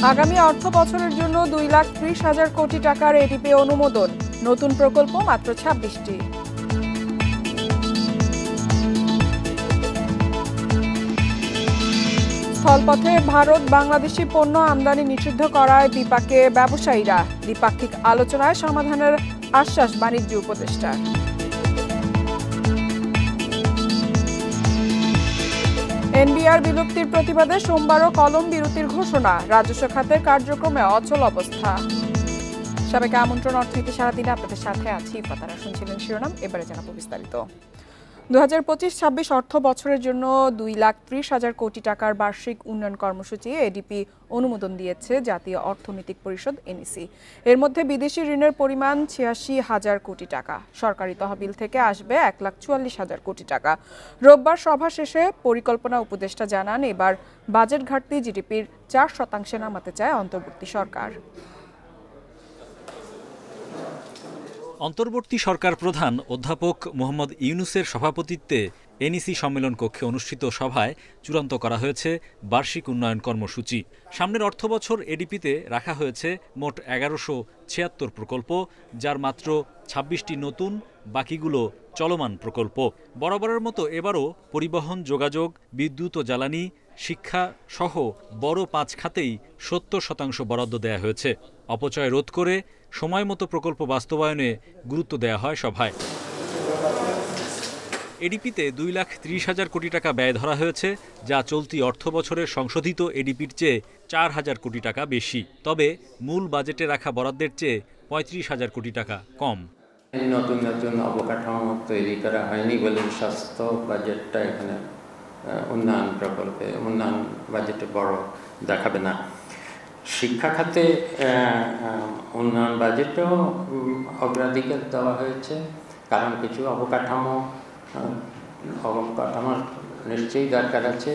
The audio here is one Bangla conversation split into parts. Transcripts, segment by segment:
আগামী অর্থ বছরের জন্য 2,30,000 কোটি টাকার এডিপি অনুমোদন। নতুন প্রকল্প মাত্র 26টি। স্থলপথে ভারত বাংলাদেশি পণ্য আমদানি নিষিদ্ধ করায় বিপাকে ব্যবসায়ীরা। দ্বিপাক্ষিক আলোচনায় সমাধানের আশ্বাস বাণিজ্য উপদেষ্টার। এনবিআর বিলুপ্তির প্রতিবাদে সোমবারও কলম বিরতির ঘোষণা। রাজস্ব খাতের কার্যক্রমে অচল অবস্থা। সবাইকে আমন্ত্রণ অর্থনীতি সারাদিনে আপনাদের সাথে আছি। পাতারা শুনছিলেন শিরোনাম, এবারে জানাবো বিস্তারিত। 2025-26 অর্থ বছরের জন্য 2,30,000 কোটি টাকার বার্ষিক উন্নয়ন কর্মসূচি এডিপি অনুমোদন দিয়েছে জাতীয় অর্থনৈতিক পরিষদ এনইসি। এর মধ্যে বিদেশি ঋণের পরিমাণ 86,000 কোটি টাকা। সরকারি তহবিল থেকে আসবে 1,44,000 কোটি টাকা। রোববার সভা শেষে পরিকল্পনা উপদেষ্টা জানান, এবার বাজেট ঘাটতি জিডিপির 4% নামাতে চায় অন্তর্বর্তী সরকার। অন্তর্বর্তী সরকার প্রধান অধ্যাপক মোহাম্মদ ইউনূসের সভাপতিত্বে এনইসি সম্মেলন কক্ষে অনুষ্ঠিত সভায় চূড়ান্ত করা হয়েছে বার্ষিক উন্নয়ন কর্মসূচি। সামনের অর্থবছর এডিপিতে রাখা হয়েছে মোট 1176 প্রকল্প, যার মাত্র 26টি নতুন, বাকিগুলো চলমান প্রকল্প। বরাবরের মতো এবারও পরিবহন, যোগাযোগ, বিদ্যুৎ ও জ্বালানি, শিক্ষা সহ বড় 5 খাতেই 70% বরাদ্দ দেয়া হয়েছে। অপচয় রোধ করে সময় মতো প্রকল্প বাস্তবায়নে গুরুত্ব দেয়া হয় সভায়। এডিপিতে 2,30,000 কোটি টাকা ব্যয় ধরা হয়েছে, যা চলতি অর্থ বছরের সংশোধিত এডিপির চেয়ে 4,000 কোটি টাকা বেশি। তবে মূল বাজেটে রাখা বরাদ্দের চেয়ে 35,000 কোটি টাকা কম। নতুন নতুন অবকাঠামো তৈরি করা হয়নি বলে স্বাস্থ্য বাজেটটা এখানে উন্নয়ন প্রকল্পে উন্নয়ন বাজেটে বড় দেখাবে না। শিক্ষা খাতে উন্নয়ন বাজেটেও অগ্রাধিকার দেওয়া হয়েছে, কারণ কিছু অবকাঠামোর নিশ্চয়ই দরকার আছে।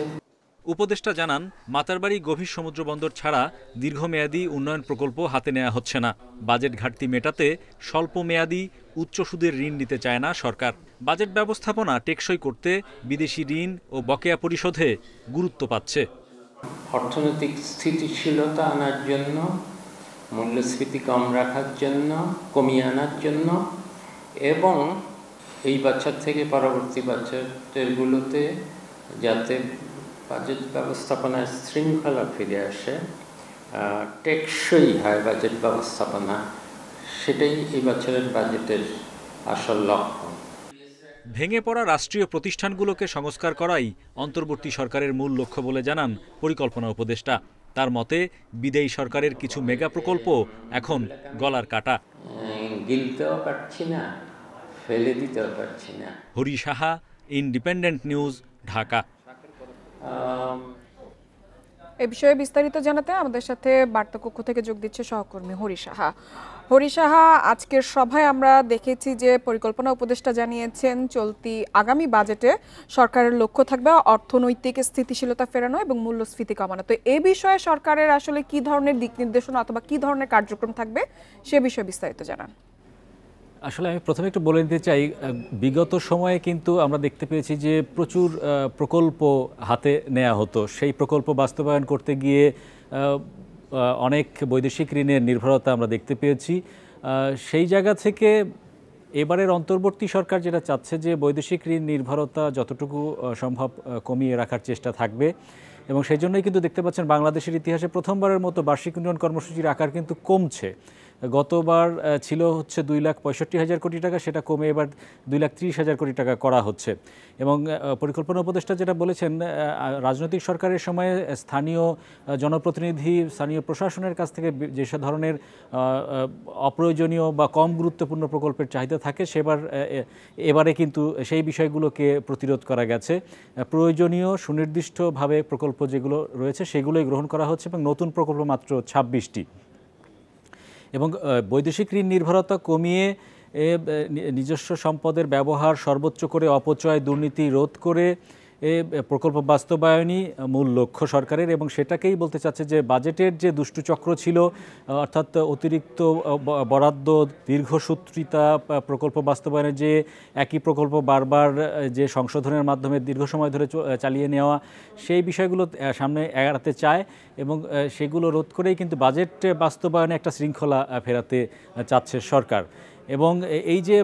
উপদেষ্টা জানান, মাতারবাড়ি গভীর সমুদ্র বন্দর ছাড়া দীর্ঘমেয়াদী উন্নয়ন প্রকল্প হাতে নেওয়া হচ্ছে না। বাজেট ঘাটতি মেটাতে স্বল্প মেয়াদী উচ্চ সুদের ঋণ নিতে চায় না সরকার। বাজেট ব্যবস্থাপনা টেকসই করতে বিদেশি ঋণ ও বকেয়া পরিশোধে গুরুত্ব পাচ্ছে। অর্থনৈতিক স্থিতিশীলতা আনার জন্য, মূল্যস্ফীতি কম রাখার জন্য, কমিয়ে আনার জন্য, এবং এই বছর থেকে পরবর্তী বছরগুলোতে যাতে বাজেট ব্যবস্থাপনার শৃঙ্খলা ফিরে আসে, টেকসই হয় বাজেট ব্যবস্থাপনা, সেটাই এই বছরের বাজেটের আসল লক্ষ্য। ভেঙে পড়া রাষ্ট্রীয় প্রতিষ্ঠানগুলোকে সংস্কার করাই অন্তর্বর্তী সরকারের মূল লক্ষ্য বলে জানান পরিকল্পনা উপদেষ্টা। তার মতে, বিদেয়ী সরকারের কিছু মেগা প্রকল্প এখন গলার কাটা। গিলতেও পারছি না, ফেলে দিতেও পারছি না। Hari Saha, Independent News, Dhaka. এ বিষয়ে বিস্তারিত জানাতে আমাদের সাথে বার্তাকক্ষ থেকে যোগ দিচ্ছে সহকর্মী হরি সাহা। হরি সাহা, আজকের সভায় আমরা দেখেছি যে পরিকল্পনা উপদেষ্টা জানিয়েছেন চলতি আগামী বাজেটে সরকারের লক্ষ্য থাকবে অর্থনৈতিক স্থিতিশীলতা ফেরানো এবং মূল্যস্ফীতি কমানো। তো এই বিষয়ে সরকারের আসলে কি ধরনের দিক নির্দেশনা অথবা কি ধরনের কার্যক্রম থাকবে সে বিষয়ে বিস্তারিত জানান। আসলে আমি প্রথমে একটু বলে দিতে চাই, বিগত সময়ে কিন্তু আমরা দেখতে পেয়েছি যে প্রচুর প্রকল্প হাতে নেওয়া হতো। সেই প্রকল্প বাস্তবায়ন করতে গিয়ে অনেক বৈদেশিক ঋণের নির্ভরতা আমরা দেখতে পেয়েছি। সেই জায়গা থেকে এবারের অন্তর্বর্তী সরকার যেটা চাচ্ছে যে বৈদেশিক ঋণ নির্ভরতা যতটুকু সম্ভব কমিয়ে রাখার চেষ্টা থাকবে, এবং সেই জন্যই কিন্তু দেখতে পাচ্ছেন বাংলাদেশের ইতিহাসে প্রথমবারের মতো বার্ষিক উন্নয়ন কর্মসূচির আকার কিন্তু কমছে। গতবার ছিল হচ্ছে 2,65,000 কোটি টাকা, সেটা কমে এবার 2,30,000 কোটি টাকা করা হচ্ছে। এবং পরিকল্পনা উপদেষ্টা যেটা বলেছেন, রাজনৈতিক সরকারের সময়ে স্থানীয় জনপ্রতিনিধি, স্থানীয় প্রশাসনের কাছ থেকে যেসব ধরনের অপ্রয়োজনীয় বা কম গুরুত্বপূর্ণ প্রকল্পের চাহিদা থাকে, এবারে কিন্তু সেই বিষয়গুলোকে প্রতিরোধ করা গেছে। প্রয়োজনীয় সুনির্দিষ্টভাবে প্রকল্প যেগুলো রয়েছে সেগুলোই গ্রহণ করা হচ্ছে, এবং নতুন প্রকল্প মাত্র 26টি। এবং বৈদেশিক ঋণ নির্ভরতা কমিয়ে নিজস্ব সম্পদের ব্যবহার সর্বোচ্চ করে অপচয়, দুর্নীতি রোধ করে প্রকল্প বাস্তবায়নই মূল লক্ষ্য সরকারের, এবং সেটাকেই বলতে চাচ্ছে যে বাজেটের যে দুষ্টচক্র ছিল, অর্থাৎ অতিরিক্ত বরাদ্দ, দীর্ঘসূত্রিতা, প্রকল্প বাস্তবায়নের যে একই প্রকল্প বারবার যে সংশোধনের মাধ্যমে দীর্ঘ সময় ধরে চালিয়ে নেওয়া, সেই বিষয়গুলো সামনে এড়াতে চায় এবং সেগুলো রোধ করেই কিন্তু বাজেট বাস্তবায়নে একটা শৃঙ্খলা ফেরাতে চাচ্ছে সরকার। এবং এই যে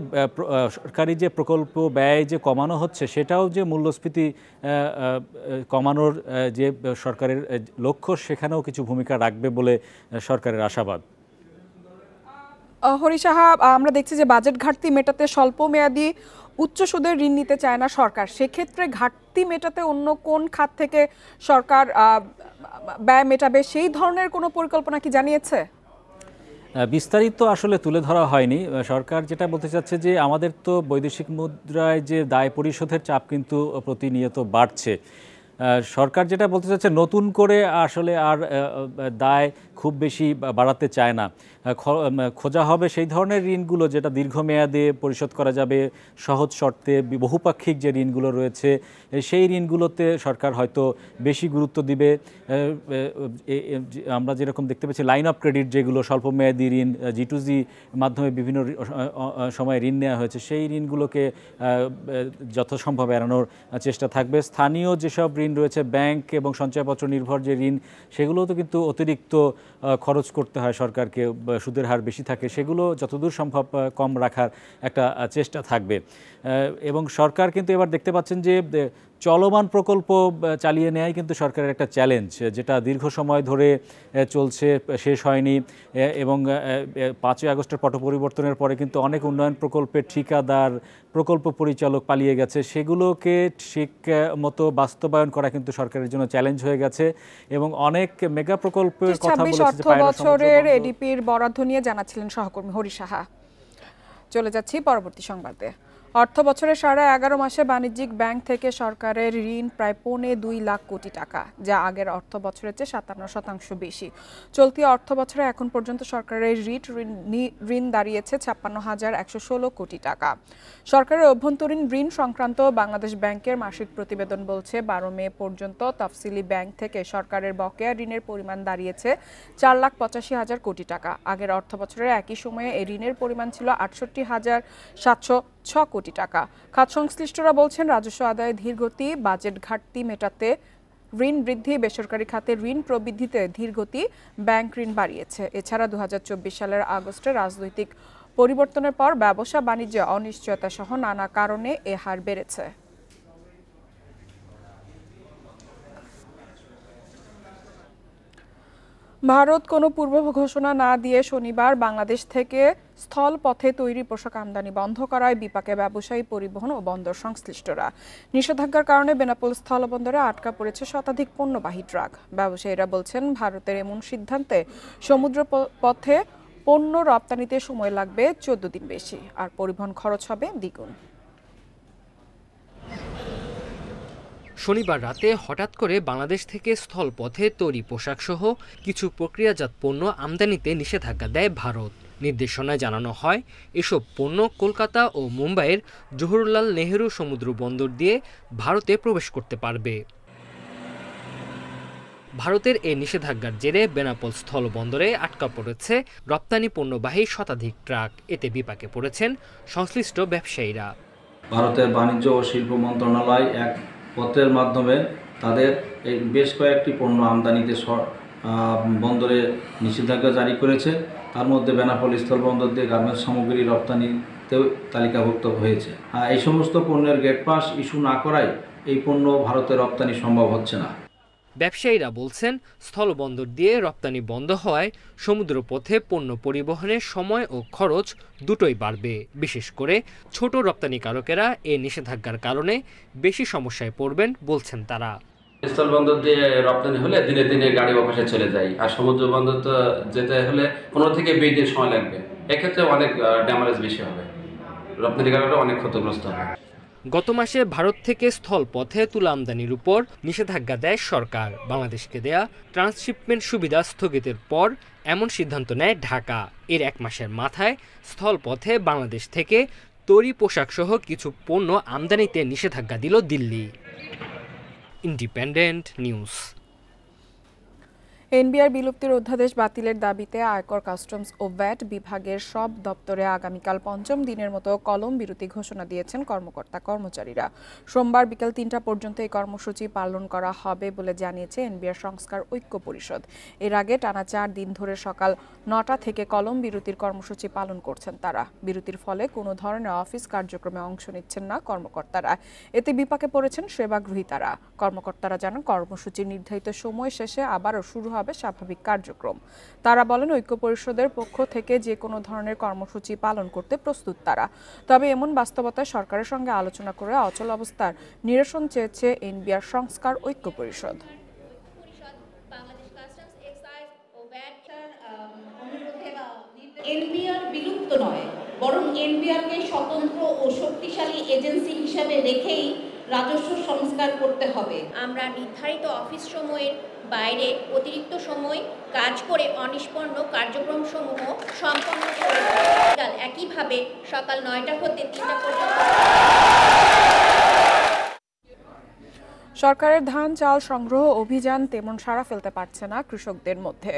সরকারি যে প্রকল্প ব্যয় যে কমানো হচ্ছে, সেটাও যে মূল্যস্ফীতি কমানোর যে সরকারের লক্ষ্য, সেখানেও কিছু ভূমিকা রাখবে বলে সরকারের আশাবাদ। হরি সাহা, আমরা দেখছি যে বাজেট ঘাটতি মেটাতে স্বল্প মেয়াদী উচ্চ সুদের ঋণ নিতে চায় না সরকার। সেক্ষেত্রে ঘাটতি মেটাতে অন্য কোন খাত থেকে সরকার ব্যয় মেটাবে, সেই ধরনের কোনো পরিকল্পনা কি জানিয়েছে? বিস্তারিত আসলে তুলে ধরা হয়নি। সরকার যেটা বলতে চাচ্ছে যে আমাদের তো বৈদেশিক মুদ্রায় যে দায় পরিশোধের চাপ কিন্তু প্রতিনিয়ত বাড়ছে। সরকার যেটা বলতে চাচ্ছে, নতুন করে আসলে আর দায় খুব বেশি বাড়াতে চায় না। খোঁজা হবে সেই ধরনের ঋণগুলো যেটা দীর্ঘমেয়াদে পরিশোধ করা যাবে, সহজ শর্তে, বহুপাক্ষিক যে ঋণগুলো রয়েছে সেই ঋণগুলোতে সরকার হয়তো বেশি গুরুত্ব দিবে। আমরা যেরকম দেখতে পাচ্ছি লাইন অফ ক্রেডিট, যেগুলো স্বল্পমেয়াদী ঋণ, G2G মাধ্যমে বিভিন্ন সময় ঋণ নেওয়া হয়েছে, সেই ঋণগুলোকে যথাসম্ভব এড়ানোর চেষ্টা থাকবে। স্থানীয় যেসব ঋণ রয়েছে, ব্যাংক এবং সঞ্চয়পত্র নির্ভর যে ঋণ, সেগুলোও তো কিন্তু অতিরিক্ত খরচ করতে হয় সরকারকে, সুদের হার বেশি থাকে, সেগুলো যতদূর সম্ভব কম রাখার একটা চেষ্টা থাকবে। এবং সরকার কিন্তু এবার দেখতে পাচ্ছেন যে চলমান প্রকল্প চালিয়ে নেওয়াই কিন্তু সরকারের একটা চ্যালেঞ্জ, যেটা দীর্ঘ সময় ধরে চলছে, শেষ হয়নি। এবং 5ই আগস্টের পট পরিবর্তনের পরে কিন্তু অনেক উন্নয়ন প্রকল্পের ঠিকাদার, প্রকল্প পরিচালক পালিয়ে গেছে। সেগুলোকে ঠিক মতো বাস্তবায়ন করা কিন্তু সরকারের জন্য চ্যালেঞ্জ হয়ে গেছে। এবং অনেক মেগা প্রকল্পের কথা বলেছে। 26 বছরের এডিপির বরাদ্দ নিয়ে জানাচ্ছিলেন সহকর্মী হরি সাহা। চলে যাচ্ছি পরবর্তী সংবাদে। অর্থ বছরের সাড়ে 11 মাসে বাণিজ্যিক ব্যাংক থেকে সরকারের ঋণ প্রায় 2.25 লাখ কোটি টাকা, যা আগের অর্থ বছরের চেয়ে 57% বেশি। চলতি অর্থ বছরে এখন পর্যন্ত সরকারের ঋণ দাঁড়িয়েছে 56,116 কোটি টাকা। সরকারের অভ্যন্তরীণ ঋণ সংক্রান্ত বাংলাদেশ ব্যাংকের মাসিক প্রতিবেদন বলছে, 12 মে পর্যন্ত তফসিলি ব্যাংক থেকে সরকারের বকেয়া ঋণের পরিমাণ দাঁড়িয়েছে 4,85,000 কোটি টাকা। আগের অর্থ বছরের একই সময়ে এই ঋণের পরিমাণ ছিল 68,706 কোটি টাকা। খাত সংশ্লিষ্টরা বলছেন, রাজস্ব আদায়ে ধীরগতি, বাজেট ঘাটতি মেটাতে ঋণ বৃদ্ধি, বেসরকারি খাতে ঋণ প্রবৃদ্ধিতে ধীরগতি ব্যাংক ঋণ বাড়িয়েছে। এছাড়া 2024 সালের আগস্টে রাজনৈতিক পরিবর্তনের পর ব্যবসা বাণিজ্যে অনিশ্চয়তা সহ নানা কারণে এ হার বেড়েছে। ভারত কোনো পূর্ব ঘোষণা না দিয়ে শনিবার বাংলাদেশ থেকে স্থল পথে তৈরি পোশাক আমদানি বন্ধ করায় বিপাকে ব্যবসায়ী, পরিবহন ও বন্দর সংশ্লিষ্টরা। নিষেধাজ্ঞার কারণে বেনাপোল স্থলবন্দরে আটকা পড়েছে শতাধিক পণ্যবাহী ট্রাক। ব্যবসায়ীরা বলছেন, ভারতের এমন সিদ্ধান্তে সমুদ্র পথে পণ্য রপ্তানিতে সময় লাগবে 14 দিন বেশি, আর পরিবহন খরচ হবে দ্বিগুণ। শনিবার রাতে হঠাৎ করে বাংলাদেশ থেকে স্থলপথে তৈরি পোশাকসহ কিছু প্রক্রিয়াজাত পণ্য আমদানিতে নিষেধাজ্ঞা দেয় ভারত। নির্দেশনায় জানানো হয়, এসব পণ্য কলকাতা ও মুম্বাইয়ের জওহরলাল নেহেরু সমুদ্র বন্দর দিয়ে ভারতে প্রবেশ করতে পারবে। ভারতের এই নিষেধাজ্ঞার জেরে বেনাপোল স্থল বন্দরে আটকা পড়েছে রপ্তানি পণ্যবাহী শতাধিক ট্রাক। এতে বিপাকে পড়েছেন সংশ্লিষ্ট ব্যবসায়ীরা। ভারতের বাণিজ্য ও শিল্প মন্ত্রণালয় এক পত্রের মাধ্যমে তাদের এই বেশ কয়েকটি পণ্য আমদানিতে বন্দরে নিষেধাজ্ঞা জারি করেছে। তার মধ্যে বেনাপোল স্থলবন্দর দিয়ে গার্মেন্টস সামগ্রী রপ্তানিতেও তালিকাভুক্ত হয়েছে। এই সমস্ত পণ্যের গেট পাস ইস্যু না করায় এই পণ্য ভারতে রপ্তানি সম্ভব হচ্ছে না। ব্যবসায়ীরা বলছেন, স্থলবন্দর দিয়ে রপ্তানি বন্ধ হওয়ায় সমুদ্রপথে পণ্য পরিবহনের সময় ও খরচ দুটোই বাড়বে। বিশেষ করে ছোট রপ্তানিকারকেরা এই নিষেধাজ্ঞার কারণে বেশি সমস্যায় পড়বেন বলছেন তারা। স্থলবন্দর দিয়ে রপ্তানি হলে দিনে দিনে গাড়ি অফিসে চলে যায়, আর সমুদ্র বন্দর তো যেতে হলে 15 থেকে 20 দিন সময় লাগবে। এক্ষেত্রে অনেক ড্যামেজ বেশি হবে, রপ্তানিকারকরা অনেক ক্ষতিগ্রস্ত হবে। গত মাসে ভারত থেকে স্থল পথে তুলা আমদানির উপর নিষেধাজ্ঞা দেয় সরকার। বাংলাদেশকে দেয়া ট্রান্সশিপমেন্ট সুবিধা স্থগিতের পর এমন সিদ্ধান্ত নেয় ঢাকা। এর 1 মাসের মাথায় স্থল পথে বাংলাদেশ থেকে তৈরি পোশাকসহ কিছু পণ্য আমদানিতে নিষেধাজ্ঞা দিল দিল্লি। Independent news. এনবিআর বিলুপ্তির অধ্যাদেশ বাতিলের দাবিতে আয়কর, কাস্টমস ও ভ্যাট বিভাগের সব দপ্তরে আগামীকাল পঞ্চম দিনের মতো কলম বিরতি ঘোষণা দিয়েছেন কর্মকর্তা-কর্মচারীরা। সোমবার বিকেল ৩টা পর্যন্ত এই কর্মসূচি পালন করা হবে বলে জানিয়েছে এনবিআর সংস্কার ঐক্য পরিষদ। এর আগে টানা ৪ দিন ধরে সকাল ৯টা থেকে কলম বিরতির কর্মসূচি পালন করছেন তারা। বিরতির ফলে কোনো ধরনের অফিস কার্যক্রমে অংশ নিচ্ছেন না কর্মকর্তারা। এতে বিপাকে পড়েছেন সেবাগ্রহীতারা। কর্মকর্তারা জানান, কর্মসূচির নির্ধারিত সময় শেষে আবারও শুরু হবে স্বাভাবিক কার্যক্রম। তারা বলেন, ঐক্য পরিষদের পক্ষ থেকে যে কোনো ধরনের কর্মসূচি পালন করতে প্রস্তুত তারা। তবে এমন বাস্তবতায় সরকারের সঙ্গে আলোচনা করে অচল অবস্থার নিরসন চেয়েছে এনবিআর সংস্কার ঐক্য পরিষদ। এনবিআর বিলুপ্ত নয়, বরং এনবিআরকে স্বতন্ত্র ও শক্তিশালী এজেন্সি হিসেবে রেখেই রাজস্ব সংস্কার করতে হবে। আমরা নির্ধারিত অফিস সময়ের বাইরে অতিরিক্ত সময় কাজ করে অনিষ্পন্ন কার্যক্রম সমূহ সম্পন্ন করে একইভাবে সকাল ৯টা হতে ৩টা পর্যন্ত। সরকারের ধান চাল সংগ্রহ অভিযান তেমন সাড়া ফেলতে পারছে না কৃষকদের মধ্যে।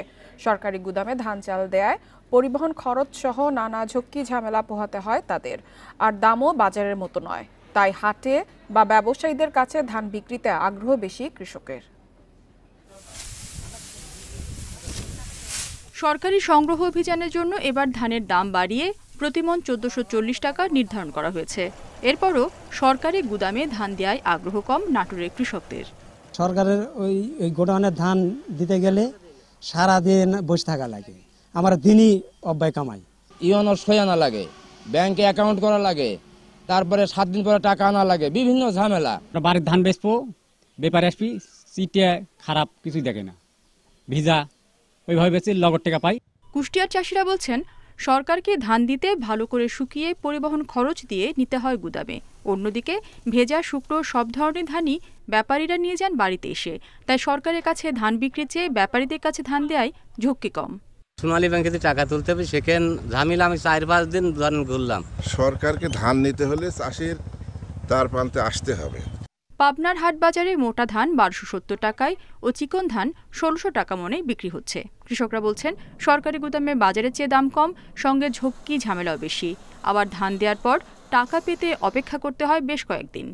সরকারি গুদামে ধান চাল দেয় পরিবহন খরচ সহ নানা ঝক্কি ঝামেলা পোহাতে হয় তাদের। আর দামও বাজারের মতো নয়, তাই হাটে বা ব্যবসায়ীদের কাছে ধান বিক্রিতে আগ্রহ বেশি কৃষকের। সরকারি সংগ্রহ অভিযানের জন্য এবার ধানের দাম বাড়িয়ে প্রতিমণ ১৪৪০ টাকা নির্ধারণ করা হয়েছে। এরপরও সরকারি গুদামে ধান দেওয়ায় আগ্রহ কম নাটোরের কৃষকদের। সরকারের ওই গোডাউনের ধান দিতে গেলে সারাদিন বসে থাকা লাগে, আমার দিনই অব্যয় কামাই। ইউনোর সই আনা লাগে, ব্যাংকে অ্যাকাউন্ট করা লাগে, তারপরে 7 দিন পরে টাকা আনা লাগে, বিভিন্ন ঝামেলা। বাড়ির ধান বেচবো, বেপারে আসবি, সিটে খারাপ কিছুই দেখে না, ভিজা ওইভাবে বেচে লগর টাকা পাই। কুষ্টিয়ার চাষিরা বলছেন, সরকারকে ধান দিতে ভালো করে শুকিয়ে পরিবহন খরচ দিয়ে নিতে হয় গুদামে। অন্যদিকে ভেজা শুকনো সব ধরনের ধানই ব্যাপারীরা নিয়ে যান বাড়িতে এসে। তাই সরকারের কাছে ধান বিক্রির চেয়ে ব্যাপারীদের কাছে ধান দেয় ঝক্কি কম। সোনালী ব্যাংকে টাকা তুলতে হবে, সেখানে ঝামেলা আমি ৪-৫ দিন ঘুরলাম। সরকারকে ধান নিতে হলে চাষির তার প্রান্তে আসতে হবে। পাবনার হাট বাজারে মোটা ধান ১২৭০ টাকায় ও চিকন ধান ১৬০০ টাকা মনে বিক্রি হচ্ছে। কৃষকরা বলছেন, সরকারি গুদামে বাজারের চেয়ে দাম কম, সঙ্গে ঝক্কি ঝামেলাও বেশি। আবার ধান দেওয়ার পর টাকা পেতে অপেক্ষা করতে হয় বেশ কয়েকদিন।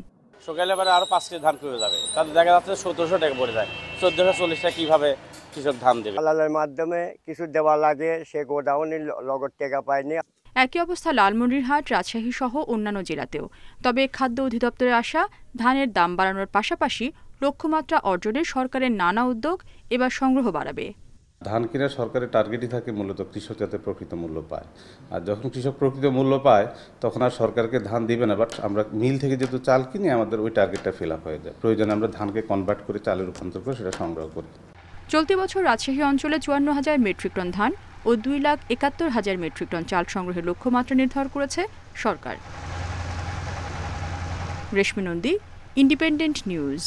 সকালে পরে আরো 5 কেজি ধান কমে যাবে, তাতে দেখা যাচ্ছে ১৭০০ টাকা পড়ে যায়। ১৪৪০ টাকা কিভাবে কৃষক ধান দেবে? দালালের মাধ্যমে কিছু দেওয়া লাগে, সে গোডাউনে লগর টাকা পায়নি। একই অবস্থা লালমনিরহাট, রাজশাহী সহ অন্যান্য জেলাতেও। তবে খাদ্য অধিদপ্তরে আসা ধানের দাম বাড়ানোর পাশাপাশি লক্ষ্যমাত্রা অর্জনের সরকারের নানা উদ্যোগ এবার সংগ্রহ বাড়াবে। ধান কেনার সরকারের টার্গেটই থাকে মূলত কৃষক যাতে প্রকৃত মূল্য পায়। আর যখন কৃষক প্রকৃত মূল্য পায় তখন আর সরকারকে ধান দিবে না, বাট আমরা মিল থেকে যেহেতু চাল কিনি আমাদের ওই টার্গেটটা ফিল আপ হয়ে যায়। প্রয়োজনে আমরা ধানকে কনভার্ট করে চালে রূপান্তর করে সেটা সংগ্রহ করি। চলতি বছর রাজশাহী অঞ্চলে ৫৪,০০০ মেট্রিক টন ধান ও ২,৭১,০০০ মেট্রিক টন চাল সংগ্রহের লক্ষ্যমাত্রা নির্ধারণ করেছে সরকার। রেশমি নন্দী, ইন্ডিপেন্ডেন্ট নিউজ।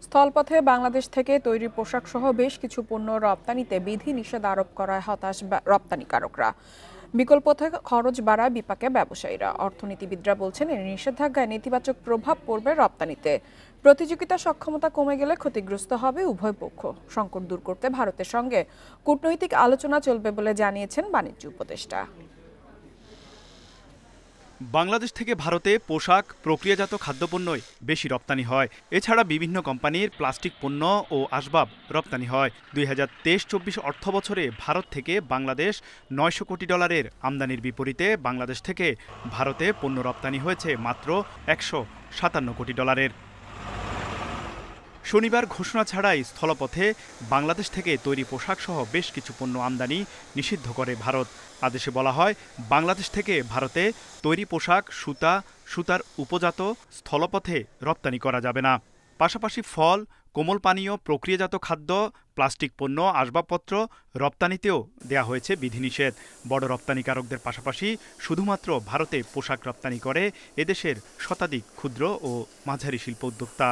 স্থলপথে বাংলাদেশ থেকে তৈরি পোশাক সহ বেশ কিছু পণ্য রপ্তানিতে বিধি নিষেধ আরোপ করায় হতাশ রপ্তানিকারকরা। বিকল্প থেকে খরচ বাড়ায় বিপাকে ব্যবসায়ীরা। অর্থনীতিবিদরা বলছেন, এই নিষেধাজ্ঞায় নেতিবাচক প্রভাব পড়বে রপ্তানিতে। প্রতিযোগিতা সক্ষমতা কমে গেলে ক্ষতিগ্রস্ত হবে উভয় পক্ষ। সংকট দূর করতে ভারতের সঙ্গে কূটনৈতিক আলোচনা চলবে বলে জানিয়েছেন বাণিজ্য উপদেষ্টা। বাংলাদেশ থেকে ভারতে পোশাক, প্রক্রিয়াজাত খাদ্যপণ্যই বেশি রপ্তানি হয়। এছাড়া বিভিন্ন কোম্পানির প্লাস্টিক পণ্য ও আসবাব রপ্তানি হয়। ২০২৩-২৪ অর্থবছরে ভারত থেকে বাংলাদেশ $৯০০ কোটি আমদানির বিপরীতে বাংলাদেশ থেকে ভারতে পণ্য রপ্তানি হয়েছে মাত্র $১৫৭ কোটি। শনিবার ঘোষণা ছাড়াই স্থলপথে বাংলাদেশ থেকে তৈরি পোশাকসহ বেশ কিছু পণ্য আমদানি নিষিদ্ধ করে ভারত। আদেশে বলা হয়, বাংলাদেশ থেকে ভারতে তৈরি পোশাক, সুতার উপজাত স্থলপথে রপ্তানি করা যাবে না। পাশাপাশি ফল, কোমল পানীয়, প্রক্রিয়াজাত খাদ্য, প্লাস্টিক পণ্য, আসবাবপত্র রপ্তানিতেও দেয়া হয়েছে বিধিনিষেধ। বড় রপ্তানিকারকদের পাশাপাশি শুধুমাত্র ভারতে পোশাক রপ্তানি করে এদেশের শতাধিক ক্ষুদ্র ও মাঝারি শিল্প উদ্যোক্তা।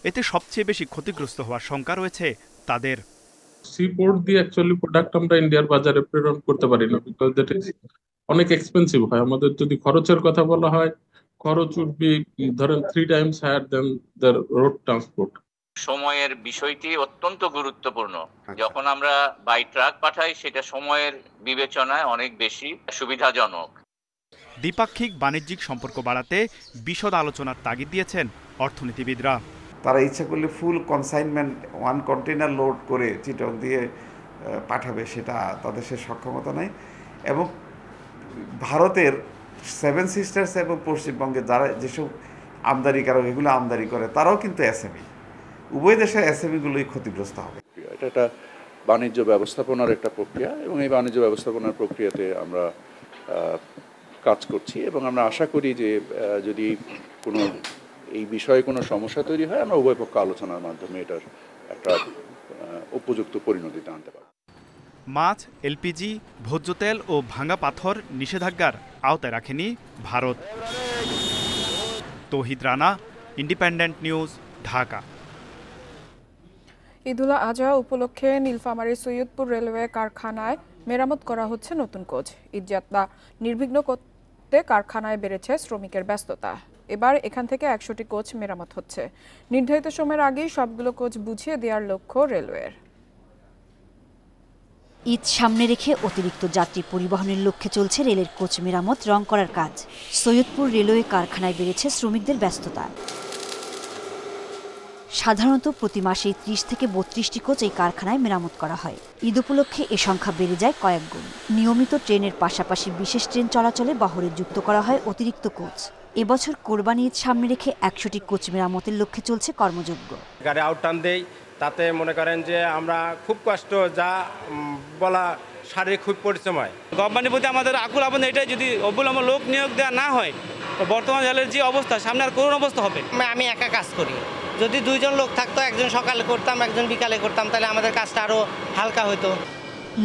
এতে সবচেয়ে বেশি ক্ষতিগ্রস্ত হওয়ার শঙ্কা রয়েছে তাদের। সি পোর্ট দিয়ে অ্যাকচুয়ালি প্রোডাক্ট আমরা ইন্ডিয়ার বাজারে প্রেরণ করতে পারি না, বিকজ দ্যাট ইজ অনেক এক্সপেন্সিভ হয়। আমাদের যদি খরচের কথা বলা হয়, খরচ উড বি ধরেন 3 times higher than the road transport. সময়ের বিষয়টি অত্যন্ত গুরুত্বপূর্ণ। যখন আমরা বাই ট্রাক পাঠাই সেটা সময়ের বিবেচনায় অনেক বেশি সুবিধাজনক। দ্বিপাক্ষিক বাণিজ্যিক সম্পর্ক বাড়াতে বিশদ আলোচনার তাগিদ দিয়েছেন অর্থনীতিবিদরা। তারা ইচ্ছা করলে ফুল কনসাইনমেন্ট 1 কন্টেনার লোড করে চিটং দিয়ে পাঠাবে, সেটা তাদের সে সক্ষমতা নাই। এবং ভারতের 7 সিস্টার্স এবং পশ্চিমবঙ্গে যারা যেসব আমদানিকারক এগুলো আমদানি করে তারাও কিন্তু এসএমই, উভয় দেশের এসএমইগুলোই ক্ষতিগ্রস্ত হবে। এটা একটা বাণিজ্য ব্যবস্থাপনার একটা প্রক্রিয়া এবং এই বাণিজ্য ব্যবস্থাপনার প্রক্রিয়াতে আমরা কাজ করছি এবং আমরা আশা করি যে যদি কোনো এই বিষয়ে কোনো সমস্যা তৈরি হয় আমরা উভয় পক্ষ আলোচনার মাধ্যমে এটার একটা উপযুক্ত পরিণতিতে আনতে পারব। মাছ, এলপিজি, ভোজ্য তেল ও ভাঙা পাথর নিষেধাজ্ঞার আওতায় রাখেনি ভারত। তৌহিদ রানা, ইন্ডিপেন্ডেন্ট নিউজ, ঢাকা। ঈদুল আজহা উপলক্ষে নীলফামারীর সৈয়দপুর রেলওয়ে কারখানায় মেরামত করা হচ্ছে নতুন কোচ। ঈদযাত্রা নির্বিঘ্ন করতে কারখানায় বেড়েছে শ্রমিকের ব্যস্ততা। এবার এখান থেকে 100টি কোচ মেরামত হচ্ছে। নির্ধারিত সময়ের আগেই সবগুলো কোচ বুঝিয়ে দেওয়ার লক্ষ্য রেলওয়ের। ঈদ সামনে রেখে অতিরিক্ত যাত্রী পরিবহনের লক্ষ্যে চলছে রেলের কোচ মেরামত রং করার কাজ। সৈয়দপুর রেলওয়ে কারখানায় বেড়েছে শ্রমিকদের ব্যস্ততা। সাধারণত প্রতি মাসে 30 থেকে 32টি কোচ এই কারখানায় মেরামত করা হয়। ঈদ উপলক্ষে এ সংখ্যা বেড়ে যায় কয়েক গুণ। নিয়মিত ট্রেনের পাশাপাশি বিশেষ ট্রেন চলাচলে বহরে যুক্ত করা হয় অতিরিক্ত কোচ। এবছর কোরবানি ঈদ সামনে রেখে 100টি কোচ মেরামতের লক্ষ্যে চলছে কর্মযজ্ঞ। গাড়ি আউটটার্ন দেই, তাতে মনে করেন যে আমরা খুব কষ্ট, যা বলা শারীরিক খুব পরিশ্রম। গভর্নমেন্টের প্রতি আমাদের আকুল আবেদন এটাই, যদি অবিলম্বে লোক নিয়োগ দেওয়া না হয় তো বর্তমান রেলের যে অবস্থা সামনে আর করুণ অবস্থা হবে। আমি একা কাজ করি, যদি 2 জন লোক থাকতো, একজন সকালে করতাম একজন বিকালে করতাম, তাহলে আমাদের কাজটা আরো হালকা হতো।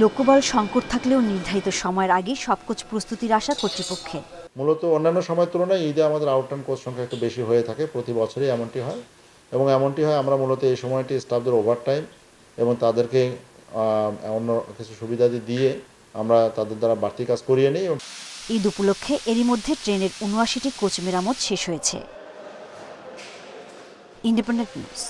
লোকবল সংকট থাকলেও নির্ধারিত সময়ের আগে সব কোচ প্রস্তুতির আশা কর্তৃপক্ষের। মূলত অন্যান্য সময়ের তুলনায় ঈদে আমাদের আউটটার্ন কোচ সংখ্যা একটু বেশি হয়ে থাকে, প্রতি বছরই এমনটি হয়। এবং এমনটি হয় আমরা মূলত এই সময়টি স্টাফদের ওভারটাইম এবং তাদেরকে অন্য কিছু সুবিধা দিয়ে আমরা তাদের দ্বারা বাড়তি কাজ করিয়ে নিই। ঈদ উপলক্ষে এরই মধ্যে ট্রেনের 79টি কোচ মেরামত শেষ হয়েছে। Independent news.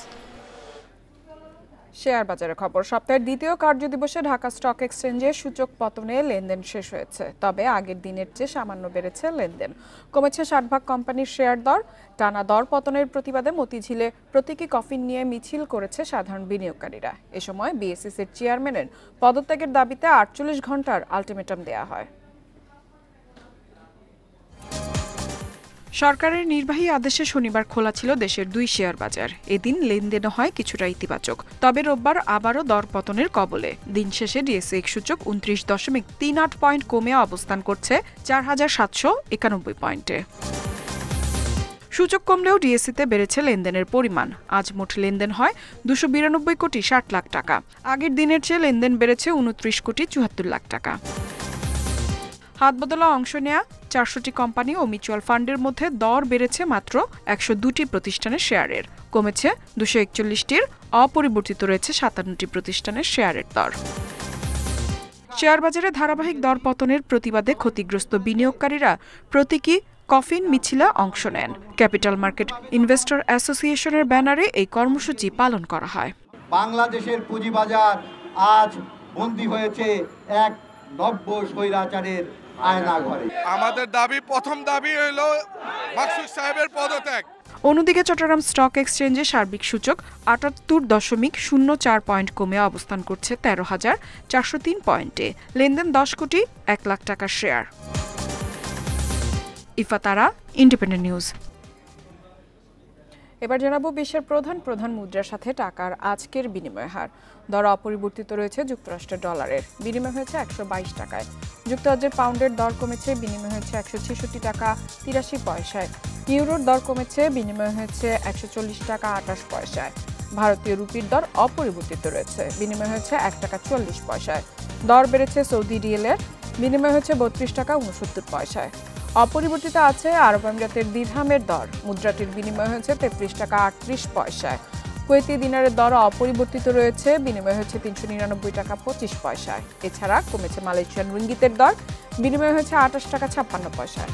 শেয়ার বাজারের খবর। সপ্তাহের দ্বিতীয় কার্যদিবসে ঢাকা স্টক এক্সচেঞ্জে সূচক পতনে লেনদেন শেষ হয়েছে। তবে আগের দিনের চেয়ে সামান্য বেড়েছে লেনদেন। কমেছে 60 ভাগ কোম্পানির শেয়ার দর। টানা দর পতনের প্রতিবাদে মতিঝিলে প্রতীকী কফিন নিয়ে মিছিল করেছে সাধারণ বিনিয়োগকারীরা। এ সময় বিএসইসির চেয়ারম্যানের পদত্যাগের দাবিতে 48 ঘন্টার আলটিমেটাম দেওয়া হয়। সরকারের নির্বাহী আদেশে শনিবার খোলা ছিল দেশের 2 শেয়ার বাজার। এদিন লেনদেন হয় কিছুটা ইতিবাচক, তবে রোববার আবারও দরপতনের কবলে। দিন শেষে ডিএসইএক্স সূচক 29.38 পয়েন্ট কমে অবস্থান করছে 4791 পয়েন্টে। সূচক কমলেও ডিএসইতে বেড়েছে লেনদেনের পরিমাণ। আজ মোট লেনদেন হয় 292 কোটি 60 লাখ টাকা। আগের দিনের চেয়ে লেনদেন বেড়েছে 29 কোটি 74 লাখ টাকা। হাতবদলা অংশ নেয়া 400টি কোম্পানি ও মিউচুয়াল ফান্ডের মধ্যে দর বেড়েছে মাত্র 102টি প্রতিষ্ঠানের শেয়ারের। কমেছে 241টির, অপরিবর্তিত রয়েছে 57টি প্রতিষ্ঠানের শেয়ারের দর। শেয়ার বাজারে ধারাবাহিক দর পতনের প্রতিবাদে ক্ষতিগ্রস্ত বিনিয়োগকারীরা প্রতীকী কফিন মিছিলে অংশ নেন। ক্যাপিটাল মার্কেট ইনভেস্টর অ্যাসোসিয়েশনের ব্যানারে এই কর্মসূচি পালন করা হয়। বাংলাদেশের পুঁজিবাজার আজ বন্দী হয়েছে এক নব্য স্বৈরাচারের আয়নাঘরে। আমাদের দাবি, প্রথম দাবি হলো মাকসুদ সাহেবের পদত্যাগ। অন্যদিকে চট্টগ্রাম স্টক এক্সচেঞ্জে সার্বিক সূচক 78.04 পয়েন্ট কমে অবস্থান করছে 13,403 পয়েন্টে। লেনদেন 10 কোটি 1 লাখ টাকার শেয়ার। ইফাতারা, independent news. এবার জানাবো বিশ্বের প্রধান মুদ্রার সাথে টাকার আজকের বিনিময় হার। দর অপরিবর্তিত রয়েছে যুক্তরাষ্ট্রের ডলারের, বিনিময় হয়েছে 122 টাকায়। যুক্তরাজ্যের পাউন্ডের দর কমেছে, বিনিময় হয়েছে 166 টাকা 83 পয়সায়। ইউরোর দর কমেছে, বিনিময় হয়েছে 140 টাকা 28 পয়সায়। ভারতীয় রুপির দর অপরিবর্তিত রয়েছে, বিনিময় হয়েছে 1 টাকা 44 পয়সায়। দর বেড়েছে সৌদি রিয়েলের, বিনিময় হয়েছে 32 টাকা 69 পয়সায়। অপরিবর্তিত আছে আরব আমিরাতের দিরহামের দর, মুদ্রাটির বিনিময় হয়েছে 33 টাকা 38 পয়সায়। কুয়েতি দিনারের দর অপরিবর্তিত রয়েছে, বিনিময় হয়েছে 399 টাকা 25 পয়সায়। এছাড়া কমেছে মালয়েশিয়ান রিঙ্গিতের দর, বিনিময় হয়েছে 28 টাকা 56 পয়সায়।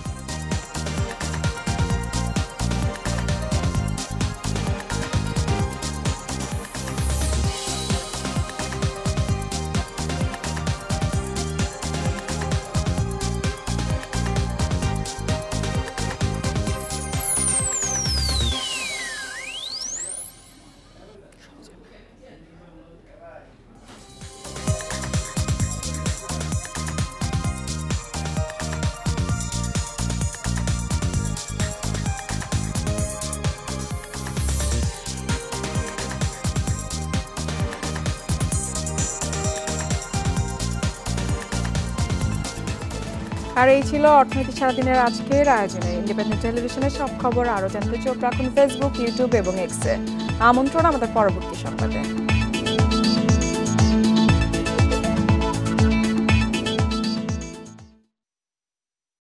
আর এই ছিল অর্থনীতি সারাদিনের আজকের আয়োজনে। ইন্ডিপেন্ডেন্ট টেলিভিশনের সব খবর আরও জানতে চোখ রাখুন ফেসবুক, ইউটিউব এবং এক্সে। আমন্ত্রণ আমাদের পরবর্তী সংবাদে।